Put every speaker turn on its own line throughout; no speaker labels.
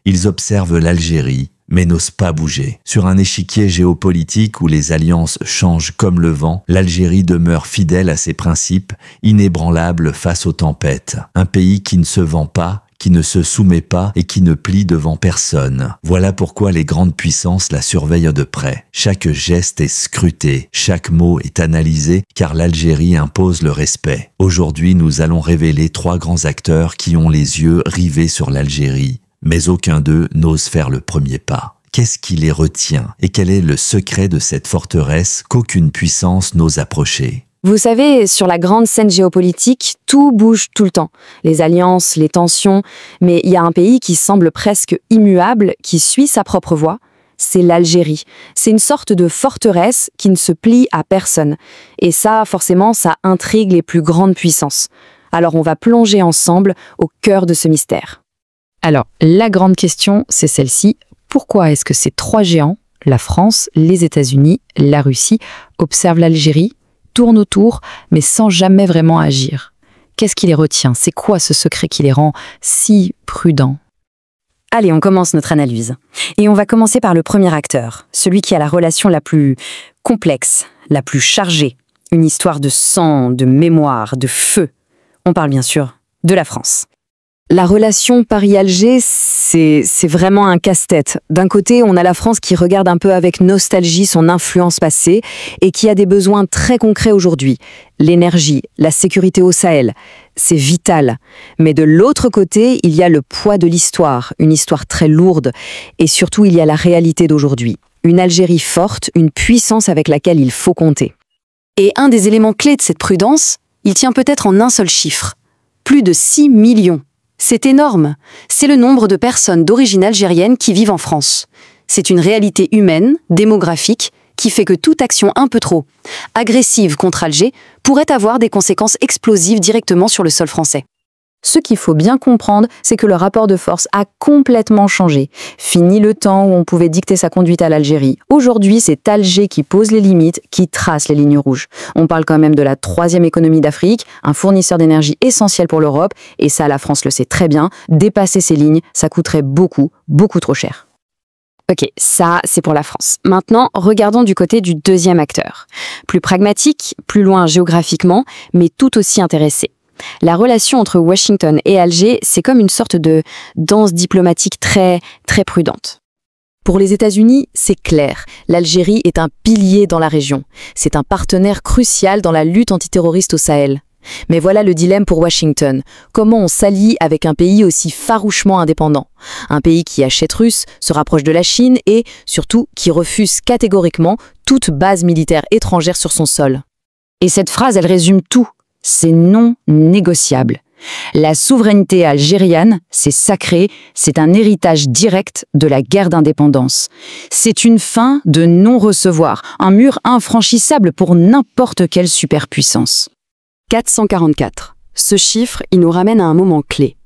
Ils observent l'Algérie, mais n'osent pas bouger. Sur un échiquier géopolitique où les alliances changent comme le vent, l'Algérie demeure fidèle à ses principes, inébranlable face aux tempêtes. Un pays qui ne se vend pas, qui ne se soumet pas et qui ne plie devant personne. Voilà pourquoi les grandes puissances la surveillent de près. Chaque geste est scruté, chaque mot est analysé, car l'Algérie impose le respect. Aujourd'hui, nous allons révéler 3 grands acteurs qui ont les yeux rivés sur l'Algérie, mais aucun d'eux n'ose faire le premier pas. Qu'est-ce qui les retient et quel est le secret de cette forteresse qu'aucune puissance n'ose approcher ?
Vous savez, sur la grande scène géopolitique, tout bouge tout le temps. Les alliances, les tensions, mais il y a un pays qui semble presque immuable, qui suit sa propre voie, c'est l'Algérie. C'est une sorte de forteresse qui ne se plie à personne. Et ça, forcément, ça intrigue les plus grandes puissances. Alors on va plonger ensemble au cœur de ce mystère.
Alors, la grande question, c'est celle-ci. Pourquoi est-ce que ces 3 géants, la France, les États-Unis, la Russie, observent l'Algérie, tournent autour, mais sans jamais vraiment agir? Qu'est-ce qui les retient? C'est quoi ce secret qui les rend si prudents?
Allez, on commence notre analyse. Et on va commencer par le premier acteur, celui qui a la relation la plus complexe, la plus chargée. Une histoire de sang, de mémoire, de feu. On parle bien sûr de la France. La relation Paris-Alger, c'est vraiment un casse-tête. D'un côté, on a la France qui regarde un peu avec nostalgie son influence passée et qui a des besoins très concrets aujourd'hui. L'énergie, la sécurité au Sahel, c'est vital. Mais de l'autre côté, il y a le poids de l'histoire, une histoire très lourde. Et surtout, il y a la réalité d'aujourd'hui. Une Algérie forte, une puissance avec laquelle il faut compter. Et un des éléments clés de cette prudence, il tient peut-être en un seul chiffre. Plus de 6 millions. C'est énorme. C'est le nombre de personnes d'origine algérienne qui vivent en France. C'est une réalité humaine, démographique, qui fait que toute action un peu trop agressive contre Alger pourrait avoir des conséquences explosives directement sur le sol français.
Ce qu'il faut bien comprendre, c'est que le rapport de force a complètement changé. Fini le temps où on pouvait dicter sa conduite à l'Algérie. Aujourd'hui, c'est Alger qui pose les limites, qui trace les lignes rouges. On parle quand même de la 3e économie d'Afrique, un fournisseur d'énergie essentiel pour l'Europe, et ça, la France le sait très bien, dépasser ces lignes, ça coûterait beaucoup, beaucoup trop cher.
Ok, ça, c'est pour la France. Maintenant, regardons du côté du deuxième acteur. Plus pragmatique, plus loin géographiquement, mais tout aussi intéressé. La relation entre Washington et Alger, c'est comme une sorte de danse diplomatique très prudente. Pour les États-Unis, c'est clair. L'Algérie est un pilier dans la région. C'est un partenaire crucial dans la lutte antiterroriste au Sahel. Mais voilà le dilemme pour Washington. Comment on s'allie avec un pays aussi farouchement indépendant? Un pays qui achète russe, se rapproche de la Chine et, surtout, qui refuse catégoriquement toute base militaire étrangère sur son sol. Et cette phrase, elle résume tout. C'est non négociable. La souveraineté algérienne, c'est sacré, c'est un héritage direct de la guerre d'indépendance. C'est une fin de non-recevoir, un mur infranchissable pour n'importe quelle superpuissance. 444. Ce chiffre, il nous ramène à un moment clé.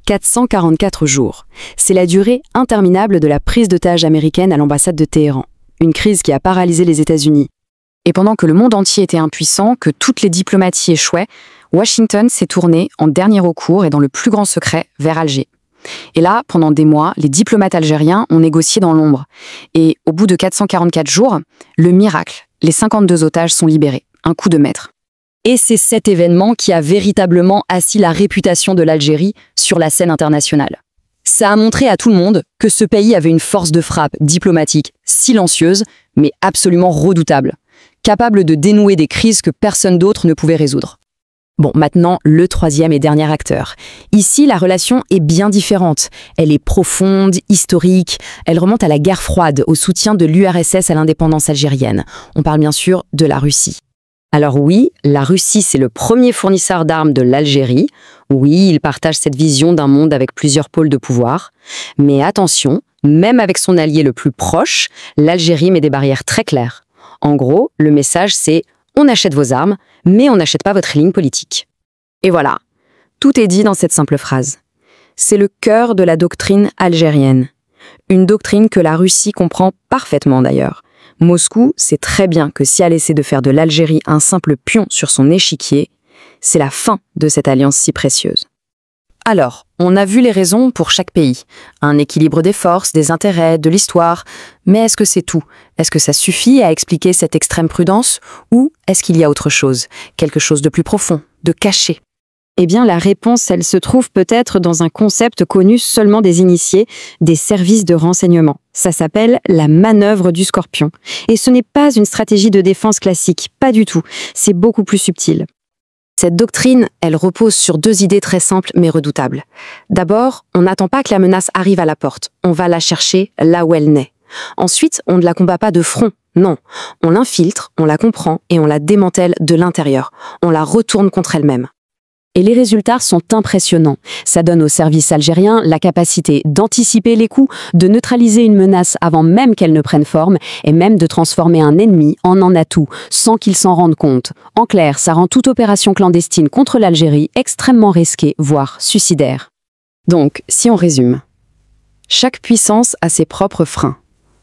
444 jours. C'est la durée interminable de la prise d'otage américaine à l'ambassade de Téhéran. Une crise qui a paralysé les États-Unis. Et pendant que le monde entier était impuissant, que toutes les diplomaties échouaient, Washington s'est tourné en dernier recours et dans le plus grand secret vers Alger. Et là, pendant des mois, les diplomates algériens ont négocié dans l'ombre. Et au bout de 444 jours, le miracle, les 52 otages sont libérés. Un coup de maître. Et c'est cet événement qui a véritablement assis la réputation de l'Algérie sur la scène internationale. Ça a montré à tout le monde que ce pays avait une force de frappe diplomatique silencieuse, mais absolument redoutable, capable de dénouer des crises que personne d'autre ne pouvait résoudre. Bon, maintenant, le 3e et dernier acteur. Ici, la relation est bien différente. Elle est profonde, historique, elle remonte à la guerre froide, au soutien de l'URSS à l'indépendance algérienne. On parle bien sûr de la Russie. Alors oui, la Russie, c'est le premier fournisseur d'armes de l'Algérie. Oui, il partage cette vision d'un monde avec plusieurs pôles de pouvoir. Mais attention, même avec son allié le plus proche, l'Algérie met des barrières très claires. En gros, le message c'est « on achète vos armes, mais on n'achète pas votre ligne politique ». Et voilà, tout est dit dans cette simple phrase. C'est le cœur de la doctrine algérienne. Une doctrine que la Russie comprend parfaitement d'ailleurs. Moscou sait très bien que si elle essaie de faire de l'Algérie un simple pion sur son échiquier, c'est la fin de cette alliance si précieuse.
Alors, on a vu les raisons pour chaque pays. Un équilibre des forces, des intérêts, de l'histoire. Mais est-ce que c'est tout? Est-ce que ça suffit à expliquer cette extrême prudence? Ou est-ce qu'il y a autre chose? Quelque chose de plus profond, de caché?
Eh bien, la réponse, elle se trouve peut-être dans un concept connu seulement des initiés, des services de renseignement. Ça s'appelle la manœuvre du scorpion. Et ce n'est pas une stratégie de défense classique, pas du tout. C'est beaucoup plus subtil.
Cette doctrine, elle repose sur 2 idées très simples mais redoutables. D'abord, on n'attend pas que la menace arrive à la porte. On va la chercher là où elle naît. Ensuite, on ne la combat pas de front. Non, on l'infiltre, on la comprend et on la démantèle de l'intérieur. On la retourne contre elle-même.
Et les résultats sont impressionnants. Ça donne aux services algériens la capacité d'anticiper les coups, de neutraliser une menace avant même qu'elle ne prenne forme, et même de transformer un ennemi en un atout, sans qu'il s'en rende compte. En clair, ça rend toute opération clandestine contre l'Algérie extrêmement risquée, voire suicidaire. Donc, si on résume, chaque puissance a ses propres freins.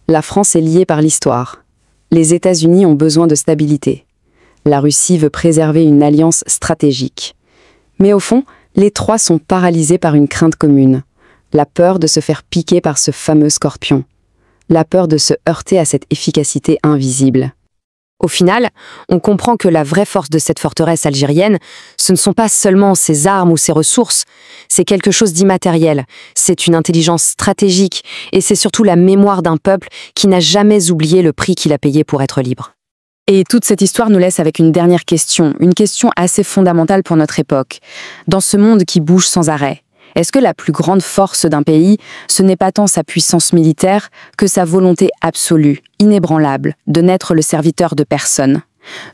La France est liée par l'histoire. Les États-Unis ont besoin de stabilité. La Russie veut préserver une alliance stratégique. Mais au fond, les 3 sont paralysés par une crainte commune. La peur de se faire piquer par ce fameux scorpion. La peur de se heurter à cette efficacité invisible. Au final, on comprend que la vraie force de cette forteresse algérienne, ce ne sont pas seulement ses armes ou ses ressources, c'est quelque chose d'immatériel, c'est une intelligence stratégique et c'est surtout la mémoire d'un peuple qui n'a jamais oublié le prix qu'il a payé pour être libre. Et toute cette histoire nous laisse avec une dernière question, une question assez fondamentale pour notre époque. Dans ce monde qui bouge sans arrêt, est-ce que la plus grande force d'un pays, ce n'est pas tant sa puissance militaire que sa volonté absolue, inébranlable, de n'être le serviteur de personne,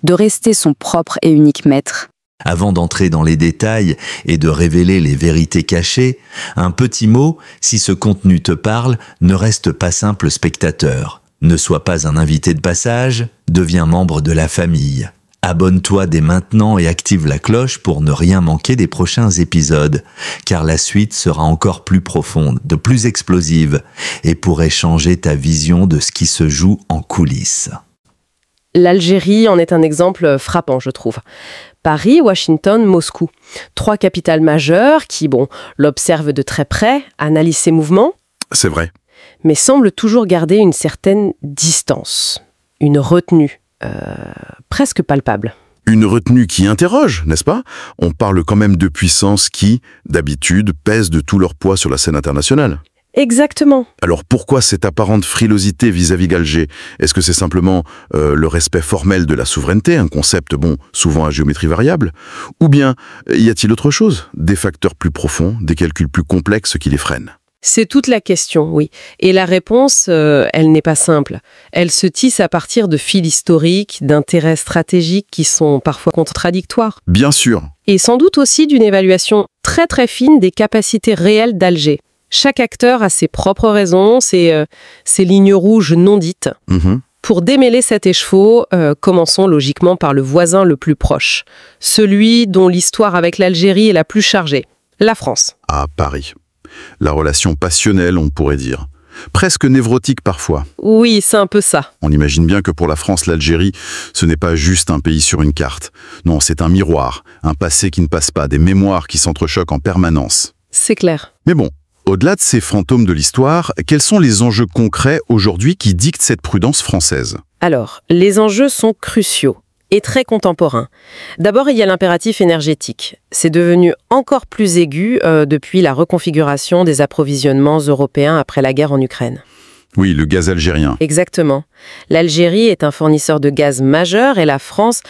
de rester son propre et unique maître?
Avant d'entrer dans les détails et de révéler les vérités cachées, un petit mot, si ce contenu te parle, ne reste pas simple spectateur. Ne sois pas un invité de passage, deviens membre de la famille. Abonne-toi dès maintenant et active la cloche pour ne rien manquer des prochains épisodes, car la suite sera encore plus profonde, de plus explosive, et pourrait changer ta vision de ce qui se joue en coulisses.
L'Algérie en est un exemple frappant, je trouve. Paris, Washington, Moscou. 3 capitales majeures qui, l'observent de très près, analysent ses mouvements.
C'est vrai.
Mais semblent toujours garder une certaine distance, une retenue, presque palpable.
Une retenue qui interroge, n'est-ce pas? On parle quand même de puissances qui, d'habitude, pèsent de tout leur poids sur la scène internationale.
Exactement.
Alors pourquoi cette apparente frilosité vis-à-vis d'Alger? Est-ce que c'est simplement le respect formel de la souveraineté, un concept, souvent à géométrie variable? Ou bien y a-t-il autre chose? Des facteurs plus profonds, des calculs plus complexes qui les freinent?
C'est toute la question, oui. Et la réponse, elle n'est pas simple. Elle se tisse à partir de fils historiques, d'intérêts stratégiques qui sont parfois contradictoires.
Bien sûr.
Et sans doute aussi d'une évaluation très très fine des capacités réelles d'Alger. Chaque acteur a ses propres raisons, ses lignes rouges non dites. Pour démêler cet écheveau, commençons logiquement par le voisin le plus proche. Celui dont l'histoire avec l'Algérie est la plus chargée. La France.
À Paris. La relation passionnelle, on pourrait dire. Presque névrotique parfois.
Oui, c'est un peu ça.
On imagine bien que pour la France, l'Algérie, ce n'est pas juste un pays sur une carte. Non, c'est un miroir, un passé qui ne passe pas, des mémoires qui s'entrechoquent en permanence.
C'est clair.
Mais au-delà de ces fantômes de l'histoire, quels sont les enjeux concrets aujourd'hui qui dictent cette prudence française?
Alors, les enjeux sont cruciaux et très contemporains. D'abord, il y a l'impératif énergétique. C'est devenu encore plus aigu depuis la reconfiguration des approvisionnements européens après la guerre en Ukraine.
Oui, le gaz algérien.
Exactement. L'Algérie est un fournisseur de gaz majeur et la France,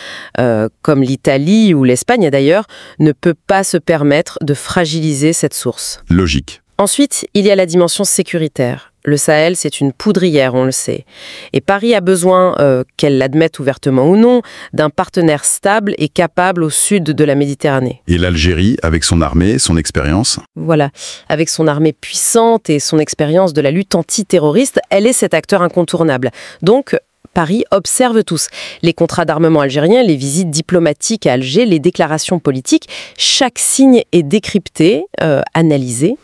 comme l'Italie ou l'Espagne d'ailleurs, ne peut pas se permettre de fragiliser cette source.
Logique.
Ensuite, il y a la dimension sécuritaire. Le Sahel, c'est une poudrière, on le sait. Et Paris a besoin, qu'elle l'admette ouvertement ou non, d'un partenaire stable et capable au sud de la Méditerranée.
Et l'Algérie, avec son armée, son expérience?
Voilà. Avec son armée puissante et son expérience de la lutte antiterroriste, elle est cet acteur incontournable. Donc, Paris observe tous. Les contrats d'armement algériens, les visites diplomatiques à Alger, les déclarations politiques, chaque signe est décrypté, analysé.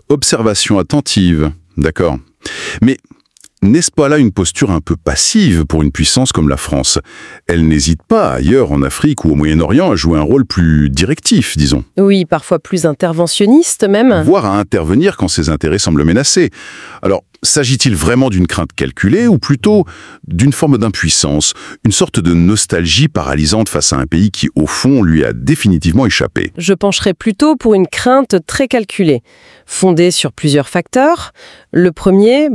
Observation attentive. D'accord. Mais n'est-ce pas là une posture un peu passive pour une puissance comme la France? Elle n'hésite pas, ailleurs en Afrique ou au Moyen-Orient, à jouer un rôle plus directif, disons.
Oui, parfois plus interventionniste même.
Voire à intervenir quand ses intérêts semblent menacés. Alors, s'agit-il vraiment d'une crainte calculée ou plutôt d'une forme d'impuissance, une sorte de nostalgie paralysante face à un pays qui, au fond, lui a définitivement échappé?
Je pencherais plutôt pour une crainte très calculée, fondée sur plusieurs facteurs. Le premier,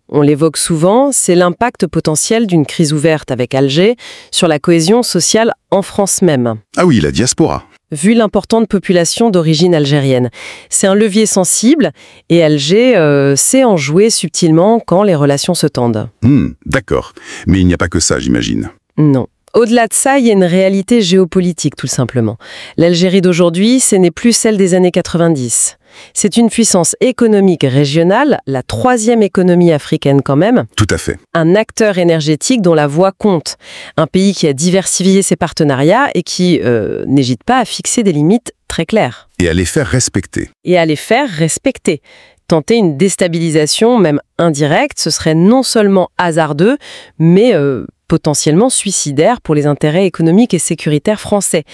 on l'évoque souvent, c'est l'impact potentiel d'une crise ouverte avec Alger sur la cohésion sociale en France même.
Ah oui, la diaspora.
Vu l'importante population d'origine algérienne. C'est un levier sensible et Alger sait en jouer subtilement quand les relations se tendent.
D'accord. Mais il n'y a pas que ça, j'imagine.
Non. Au-delà de ça, il y a une réalité géopolitique, tout simplement. L'Algérie d'aujourd'hui, ce n'est plus celle des années 90. C'est une puissance économique régionale, la 3e économie africaine quand même.
Tout à fait.
Un acteur énergétique dont la voix compte. Un pays qui a diversifié ses partenariats et qui n'hésite pas à fixer des limites très claires.
Et à les faire respecter.
Tenter une déstabilisation, même indirecte, ce serait non seulement hasardeux, mais potentiellement suicidaire pour les intérêts économiques et sécuritaires français.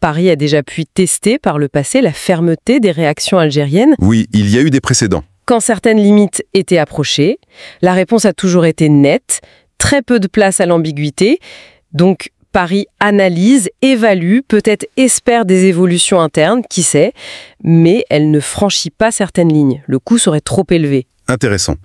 Paris a déjà pu tester par le passé la fermeté des réactions algériennes.
Oui, il y a eu des précédents.
Quand certaines limites étaient approchées, la réponse a toujours été nette, très peu de place à l'ambiguïté. Donc, Paris analyse, évalue, peut-être espère des évolutions internes, qui sait, mais elle ne franchit pas certaines lignes. Le coût serait trop élevé.
Intéressant.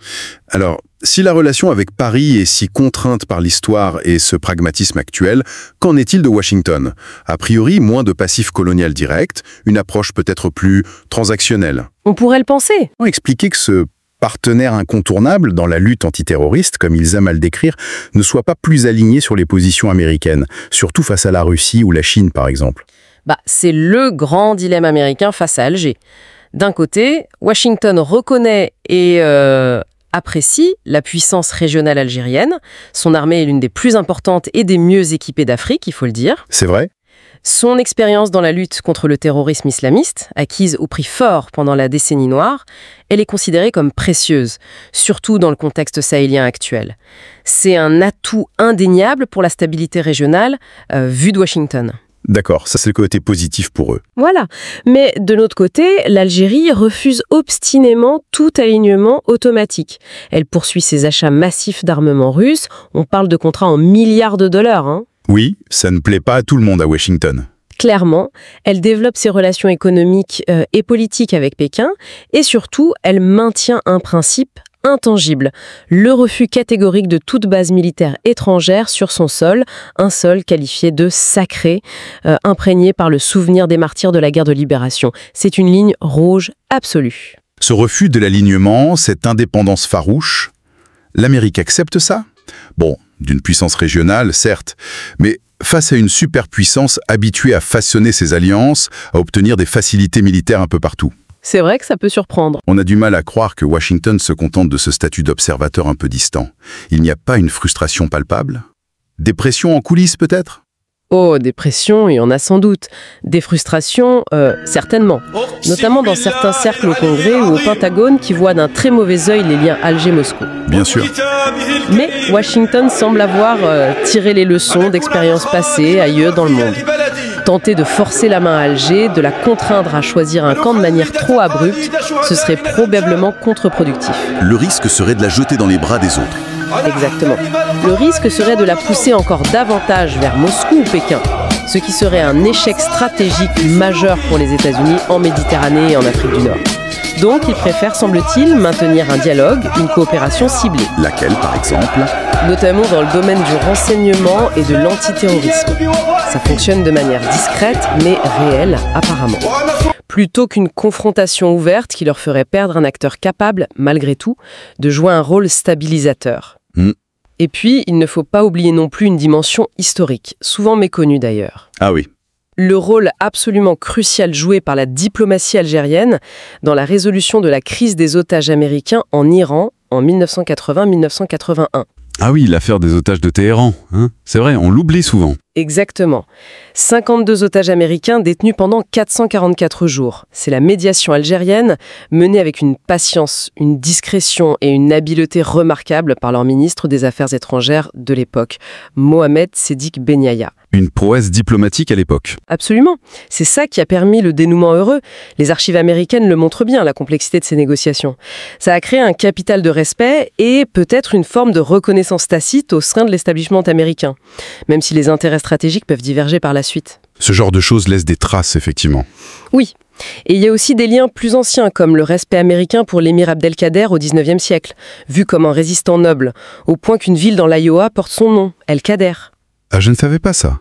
Alors, si la relation avec Paris est si contrainte par l'histoire et ce pragmatisme actuel, qu'en est-il de Washington? A priori, moins de passif colonial direct, une approche peut-être plus transactionnelle.
On pourrait le penser.
Expliquer que ce partenaire incontournable dans la lutte antiterroriste, comme ils aiment à le décrire, ne soit pas plus aligné sur les positions américaines, surtout face à la Russie ou la Chine, par exemple.
C'est le grand dilemme américain face à Alger. D'un côté, Washington reconnaît et apprécie la puissance régionale algérienne. Son armée est l'une des plus importantes et des mieux équipées d'Afrique, il faut le dire.
C'est vrai.
Son expérience dans la lutte contre le terrorisme islamiste, acquise au prix fort pendant la décennie noire, elle est considérée comme précieuse, surtout dans le contexte sahélien actuel. C'est un atout indéniable pour la stabilité régionale vue de Washington.
D'accord, ça c'est le côté positif pour eux.
Voilà. Mais de l'autre côté, l'Algérie refuse obstinément tout alignement automatique. Elle poursuit ses achats massifs d'armement russe. On parle de contrats en milliards de dollars.
Oui, ça ne plaît pas à tout le monde à Washington.
Clairement, elle développe ses relations économiques et politiques avec Pékin et surtout, elle maintient un principe intangible, le refus catégorique de toute base militaire étrangère sur son sol, un sol qualifié de sacré, imprégné par le souvenir des martyrs de la guerre de libération. C'est une ligne rouge absolue.
Ce refus de l'alignement, cette indépendance farouche, l'Amérique accepte ça? Bon, d'une puissance régionale, certes, mais face à une superpuissance habituée à façonner ses alliances, à obtenir des facilités militaires un peu partout.
C'est vrai que ça peut surprendre.
On a du mal à croire que Washington se contente de ce statut d'observateur un peu distant. Il n'y a pas une frustration palpable? Des pressions en coulisses peut-être?
Oh, des pressions, il y en a sans doute. Des frustrations, certainement. Notamment dans certains cercles au Congrès ou au Pentagone qui voient d'un très mauvais œil les liens Alger-Moscou.
Bien sûr.
Mais Washington semble avoir tiré les leçons d'expériences passées ailleurs dans le monde. Tenter de forcer la main à Alger, de la contraindre à choisir un camp de manière trop abrupte, ce serait probablement contre-productif.
Le risque serait de la jeter dans les bras des autres.
Exactement. Le risque serait de la pousser encore davantage vers Moscou ou Pékin, ce qui serait un échec stratégique majeur pour les États-Unis en Méditerranée et en Afrique du Nord. Donc, il préfère, semble-t-il, maintenir un dialogue, une coopération ciblée.
Laquelle, par exemple?
Notamment dans le domaine du renseignement et de l'antiterrorisme. Ça fonctionne de manière discrète, mais réelle, apparemment. Plutôt qu'une confrontation ouverte qui leur ferait perdre un acteur capable, malgré tout, de jouer un rôle stabilisateur. Et puis, il ne faut pas oublier non plus une dimension historique, souvent méconnue d'ailleurs.
Ah oui.
Le rôle absolument crucial joué par la diplomatie algérienne dans la résolution de la crise des otages américains en Iran en 1980-1981.
Ah oui, l'affaire des otages de Téhéran, hein. C'est vrai, on l'oublie souvent.
Exactement. 52 otages américains détenus pendant 444 jours. C'est la médiation algérienne, menée avec une patience, une discrétion et une habileté remarquables par leur ministre des Affaires étrangères de l'époque, Mohamed Sédik Ben Yahya.
Une prouesse diplomatique à l'époque.
Absolument. C'est ça qui a permis le dénouement heureux. Les archives américaines le montrent bien, la complexité de ces négociations. Ça a créé un capital de respect et peut-être une forme de reconnaissance tacite au sein de l'établissement américain, même si les intérêts stratégiques peuvent diverger par la suite.
Ce genre de choses laisse des traces, effectivement.
Oui. Et il y a aussi des liens plus anciens, comme le respect américain pour l'émir Abdelkader au XIXe siècle, vu comme un résistant noble, au point qu'une ville dans l'Iowa porte son nom, El Kader.
Ah, je ne savais pas ça.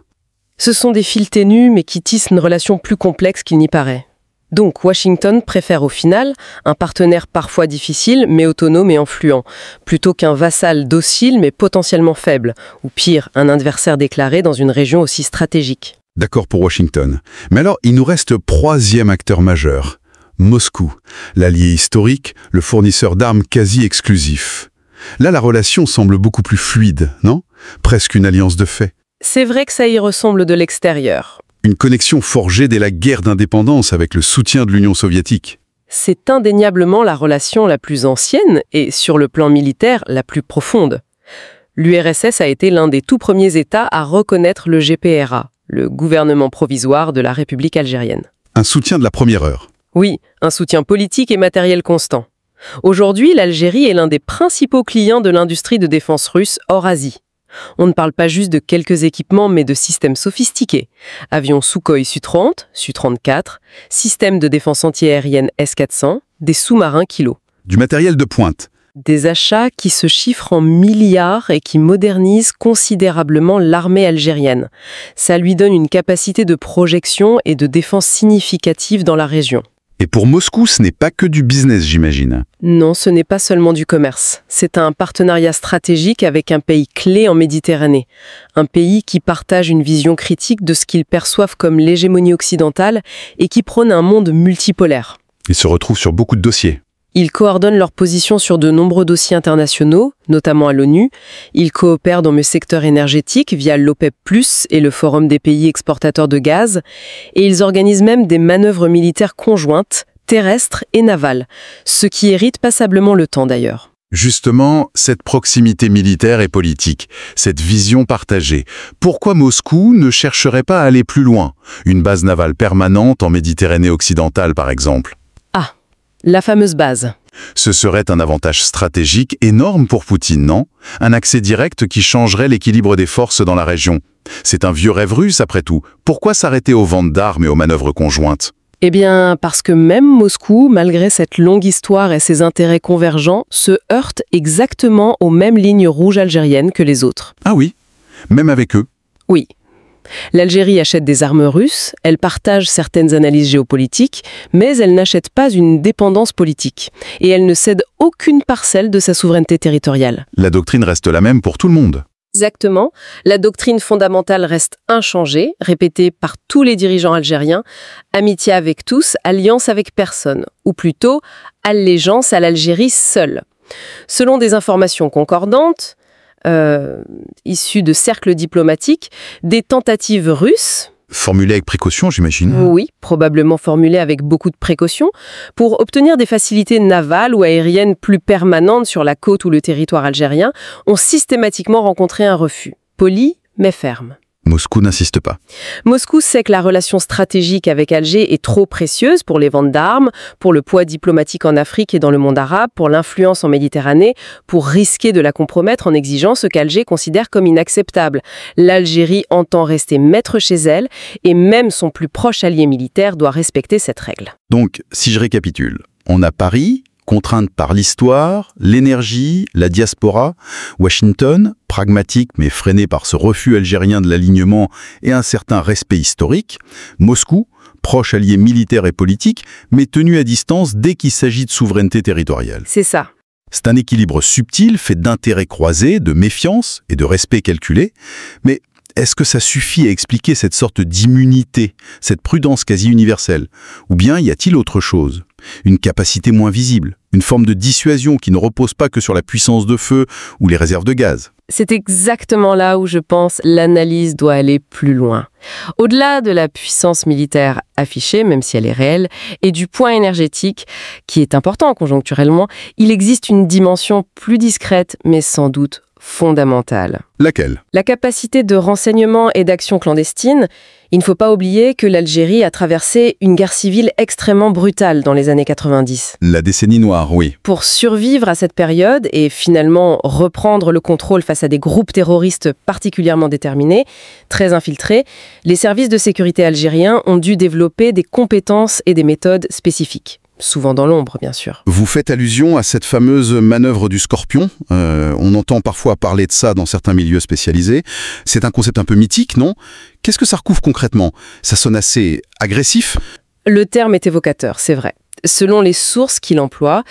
Ce sont des fils ténus, mais qui tissent une relation plus complexe qu'il n'y paraît. Donc, Washington préfère au final un partenaire parfois difficile, mais autonome et influent, plutôt qu'un vassal docile, mais potentiellement faible, ou pire, un adversaire déclaré dans une région aussi stratégique.
D'accord pour Washington. Mais alors, il nous reste troisième acteur majeur, Moscou, l'allié historique, le fournisseur d'armes quasi exclusif. Là, la relation semble beaucoup plus fluide, non? Presque une alliance de fait.
C'est vrai que ça y ressemble de l'extérieur.
Une connexion forgée dès la guerre d'indépendance avec le soutien de l'Union soviétique.
C'est indéniablement la relation la plus ancienne et, sur le plan militaire, la plus profonde. L'URSS a été l'un des tout premiers États à reconnaître le GPRA, le gouvernement provisoire de la République algérienne.
Un soutien de la première heure.
Oui, un soutien politique et matériel constant. Aujourd'hui, l'Algérie est l'un des principaux clients de l'industrie de défense russe hors Asie. On ne parle pas juste de quelques équipements, mais de systèmes sophistiqués. Avions Sukhoi Su-30, Su-34, systèmes de défense antiaérienne S-400, des sous-marins Kilo.
Du matériel de pointe.
Des achats qui se chiffrent en milliards et qui modernisent considérablement l'armée algérienne. Ça lui donne une capacité de projection et de défense significative dans la région.
Et pour Moscou, ce n'est pas que du business, j'imagine.
Non, ce n'est pas seulement du commerce. C'est un partenariat stratégique avec un pays clé en Méditerranée. Un pays qui partage une vision critique de ce qu'ils perçoivent comme l'hégémonie occidentale et qui prône un monde multipolaire.
Ils se retrouvent sur beaucoup de dossiers.
Ils coordonnent leur position sur de nombreux dossiers internationaux, notamment à l'ONU. Ils coopèrent dans le secteur énergétique via l'OPEP+, et le Forum des pays exportateurs de gaz. Et ils organisent même des manœuvres militaires conjointes, terrestres et navales, ce qui hérite passablement le temps d'ailleurs.
Justement, cette proximité militaire et politique, cette vision partagée, pourquoi Moscou ne chercherait pas à aller plus loin? Une base navale permanente en Méditerranée occidentale, par exemple.
La fameuse base.
Ce serait un avantage stratégique énorme pour Poutine, non? Un accès direct qui changerait l'équilibre des forces dans la région. C'est un vieux rêve russe, après tout. Pourquoi s'arrêter aux ventes d'armes et aux manœuvres conjointes?
Eh bien, parce que même Moscou, malgré cette longue histoire et ses intérêts convergents, se heurte exactement aux mêmes lignes rouges algériennes que les autres.
Ah oui? Même avec eux?
Oui. L'Algérie achète des armes russes, elle partage certaines analyses géopolitiques, mais elle n'achète pas une dépendance politique. Et elle ne cède aucune parcelle de sa souveraineté territoriale.
La doctrine reste la même pour tout le monde.
Exactement. La doctrine fondamentale reste inchangée, répétée par tous les dirigeants algériens. Amitié avec tous, alliance avec personne. Ou plutôt, allégeance à l'Algérie seule. Selon des informations concordantes, issues de cercles diplomatiques, des tentatives russes...
Formulées avec précaution, j'imagine.
Oui, probablement formulées avec beaucoup de précaution, pour obtenir des facilités navales ou aériennes plus permanentes sur la côte ou le territoire algérien, ont systématiquement rencontré un refus. Poli, mais ferme.
Moscou n'insiste pas.
Moscou sait que la relation stratégique avec Alger est trop précieuse pour les ventes d'armes, pour le poids diplomatique en Afrique et dans le monde arabe, pour l'influence en Méditerranée, pour risquer de la compromettre en exigeant ce qu'Alger considère comme inacceptable. L'Algérie entend rester maître chez elle et même son plus proche allié militaire doit respecter cette règle.
Donc, si je récapitule, on a Paris, contrainte par l'histoire, l'énergie, la diaspora, Washington, pragmatique mais freiné par ce refus algérien de l'alignement et un certain respect historique, Moscou, proche allié militaire et politique, mais tenu à distance dès qu'il s'agit de souveraineté territoriale.
C'est ça.
C'est un équilibre subtil fait d'intérêts croisés, de méfiance et de respect calculé, mais est-ce que ça suffit à expliquer cette sorte d'immunité, cette prudence quasi universelle? Ou bien y a-t-il autre chose? Une capacité moins visible, une forme de dissuasion qui ne repose pas que sur la puissance de feu ou les réserves de gaz.
C'est exactement là où je pense l'analyse doit aller plus loin. Au-delà de la puissance militaire affichée, même si elle est réelle, et du point énergétique, qui est important conjoncturellement, il existe une dimension plus discrète, mais sans doute fondamentale.
Laquelle?
La capacité de renseignement et d'action clandestine. Il ne faut pas oublier que l'Algérie a traversé une guerre civile extrêmement brutale dans les années 90.
La décennie noire, oui.
Pour survivre à cette période et finalement reprendre le contrôle face à des groupes terroristes particulièrement déterminés, très infiltrés, les services de sécurité algériens ont dû développer des compétences et des méthodes spécifiques. Souvent dans l'ombre, bien sûr.
Vous faites allusion à cette fameuse manœuvre du Scorpion. On entend parfois parler de ça dans certains milieux spécialisés. C'est un concept un peu mythique, non? Qu'est-ce que ça recouvre concrètement? Ça sonne assez agressif.
Le terme est évocateur, c'est vrai. Selon les sources qu'il emploie,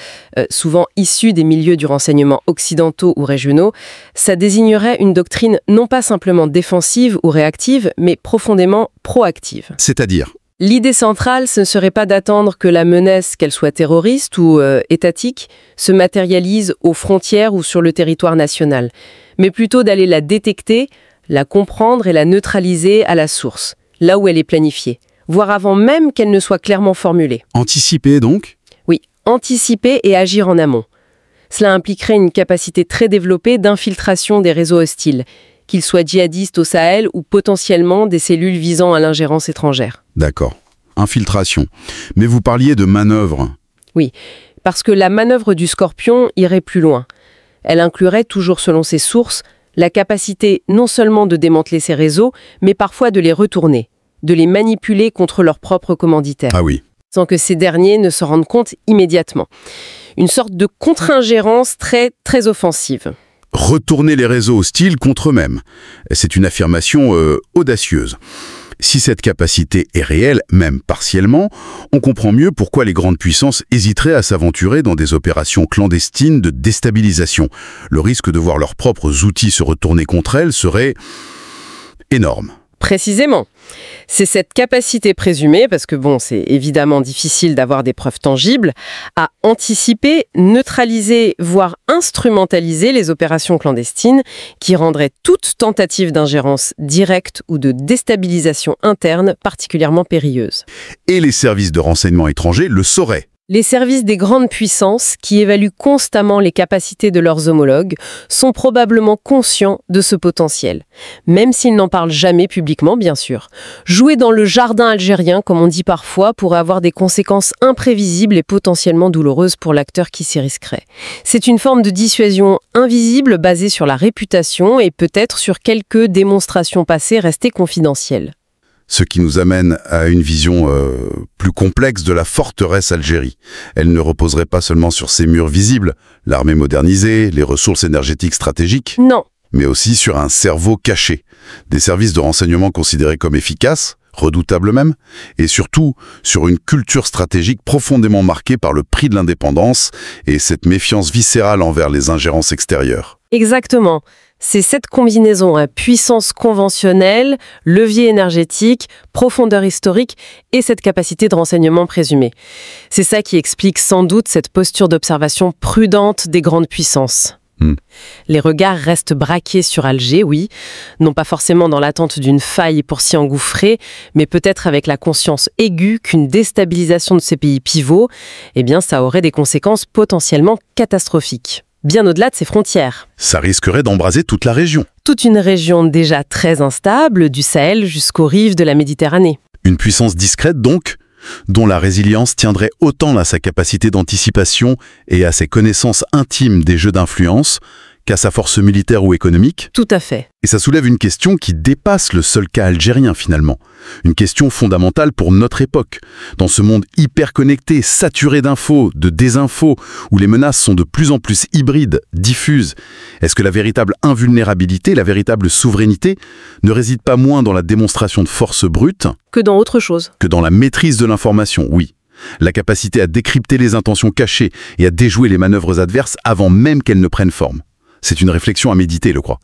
souvent issues des milieux du renseignement occidentaux ou régionaux, ça désignerait une doctrine non pas simplement défensive ou réactive, mais profondément proactive.
C'est-à-dire?
L'idée centrale, ce ne serait pas d'attendre que la menace, qu'elle soit terroriste ou étatique, se matérialise aux frontières ou sur le territoire national, mais plutôt d'aller la détecter, la comprendre et la neutraliser à la source, là où elle est planifiée, voire avant même qu'elle ne soit clairement formulée.
Anticiper donc?
Oui, anticiper et agir en amont. Cela impliquerait une capacité très développée d'infiltration des réseaux hostiles, qu'ils soient djihadistes au Sahel ou potentiellement des cellules visant à l'ingérence étrangère.
D'accord. Infiltration. Mais vous parliez de manœuvre.
Oui, parce que la manœuvre du Scorpion irait plus loin. Elle inclurait, toujours selon ses sources, la capacité non seulement de démanteler ces réseaux, mais parfois de les retourner, de les manipuler contre leurs propres commanditaires.
Ah oui.
Sans que ces derniers ne se rendent compte immédiatement. Une sorte de contre-ingérence très, très offensive.
Retourner les réseaux hostiles contre eux-mêmes. C'est une affirmation audacieuse. Si cette capacité est réelle, même partiellement, on comprend mieux pourquoi les grandes puissances hésiteraient à s'aventurer dans des opérations clandestines de déstabilisation. Le risque de voir leurs propres outils se retourner contre elles serait énorme.
Précisément. C'est cette capacité présumée, parce que bon, c'est évidemment difficile d'avoir des preuves tangibles, à anticiper, neutraliser, voire instrumentaliser les opérations clandestines qui rendraient toute tentative d'ingérence directe ou de déstabilisation interne particulièrement périlleuse.
Et les services de renseignement étrangers le sauraient.
Les services des grandes puissances, qui évaluent constamment les capacités de leurs homologues, sont probablement conscients de ce potentiel, même s'ils n'en parlent jamais publiquement, bien sûr. Jouer dans le jardin algérien, comme on dit parfois, pourrait avoir des conséquences imprévisibles et potentiellement douloureuses pour l'acteur qui s'y risquerait. C'est une forme de dissuasion invisible basée sur la réputation et peut-être sur quelques démonstrations passées restées confidentielles.
Ce qui nous amène à une vision plus complexe de la forteresse Algérie. Elle ne reposerait pas seulement sur ses murs visibles, l'armée modernisée, les ressources énergétiques stratégiques.
Non.
Mais aussi sur un cerveau caché, des services de renseignement considérés comme efficaces, redoutables même, et surtout sur une culture stratégique profondément marquée par le prix de l'indépendance et cette méfiance viscérale envers les ingérences extérieures.
Exactement. C'est cette combinaison à puissance conventionnelle, levier énergétique, profondeur historique et cette capacité de renseignement présumée. C'est ça qui explique sans doute cette posture d'observation prudente des grandes puissances. Les regards restent braqués sur Alger, oui, non pas forcément dans l'attente d'une faille pour s'y engouffrer, mais peut-être avec la conscience aiguë qu'une déstabilisation de ces pays pivots, eh bien, ça aurait des conséquences potentiellement catastrophiques. Bien au-delà de ses frontières.
Ça risquerait d'embraser toute la région.
Toute une région déjà très instable, du Sahel jusqu'aux rives de la Méditerranée.
Une puissance discrète donc, dont la résilience tiendrait autant à sa capacité d'anticipation et à ses connaissances intimes des jeux d'influence qu'à sa force militaire ou économique.
Tout à fait.
Et ça soulève une question qui dépasse le seul cas algérien finalement. Une question fondamentale pour notre époque. Dans ce monde hyper connecté, saturé d'infos, de désinfos, où les menaces sont de plus en plus hybrides, diffuses, est-ce que la véritable invulnérabilité, la véritable souveraineté, ne réside pas moins dans la démonstration de force brute
que dans autre chose?
Que dans la maîtrise de l'information, oui. La capacité à décrypter les intentions cachées et à déjouer les manœuvres adverses avant même qu'elles ne prennent forme. C'est une réflexion à méditer, je crois.